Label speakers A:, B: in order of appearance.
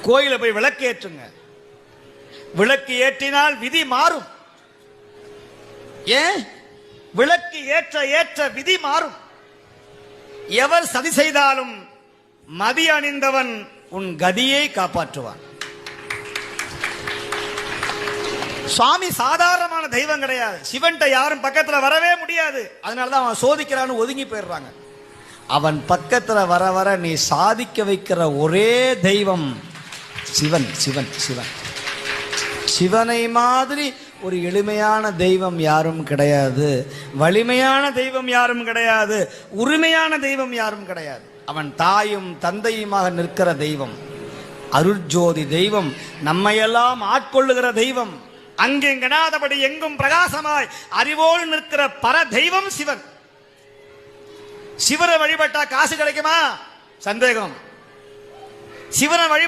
A: கோயில போய் விளக்கு ஏற்றுங்க. விளக்கு ஏற்றினால் விதி மாறும். ஏன்? விளக்கு ஏற்ற ஏற்ற விதி மாறும். எவர் சதி செய்தாலும் மதி அணிந்தவன் உன் கதியை காப்பாற்றுவான். சுவாமி சாதாரணமான தெய்வம் கிடையாது. சிவன்கிட்ட யாரும் பக்கத்துல வரவே முடியாது. அதனாலதான் அவன் சோதிக்கிறான்னு ஒதுங்கி போயிடுறாங்க. அவன் பக்கத்துல வர வர நீ சாதிக்க வைக்கிற ஒரே தெய்வம் சிவன். சிவன் சிவன் சிவனை மாதிரி ஒரு எளிமையான தெய்வம் யாரும் கிடையாது. வலிமையான தெய்வம் யாரும் கிடையாது. உரிமையான தெய்வம் யாரும் கிடையாது. அவன் தாயும் தந்தையுமாக நிற்கிற தெய்வம், அருட்ஜோதி தெய்வம், நம்மையெல்லாம் ஆட்கொள்ளுகிற தெய்வம், அங்கெங்கனாதபடி எங்கும் பிரகாசமாய் அறிவோடு நிற்கிற பர தெய்வம் சிவன். சிவனை வழிபட்டா காசு கிடைக்குமா? சந்தேகம். சிவனை வழி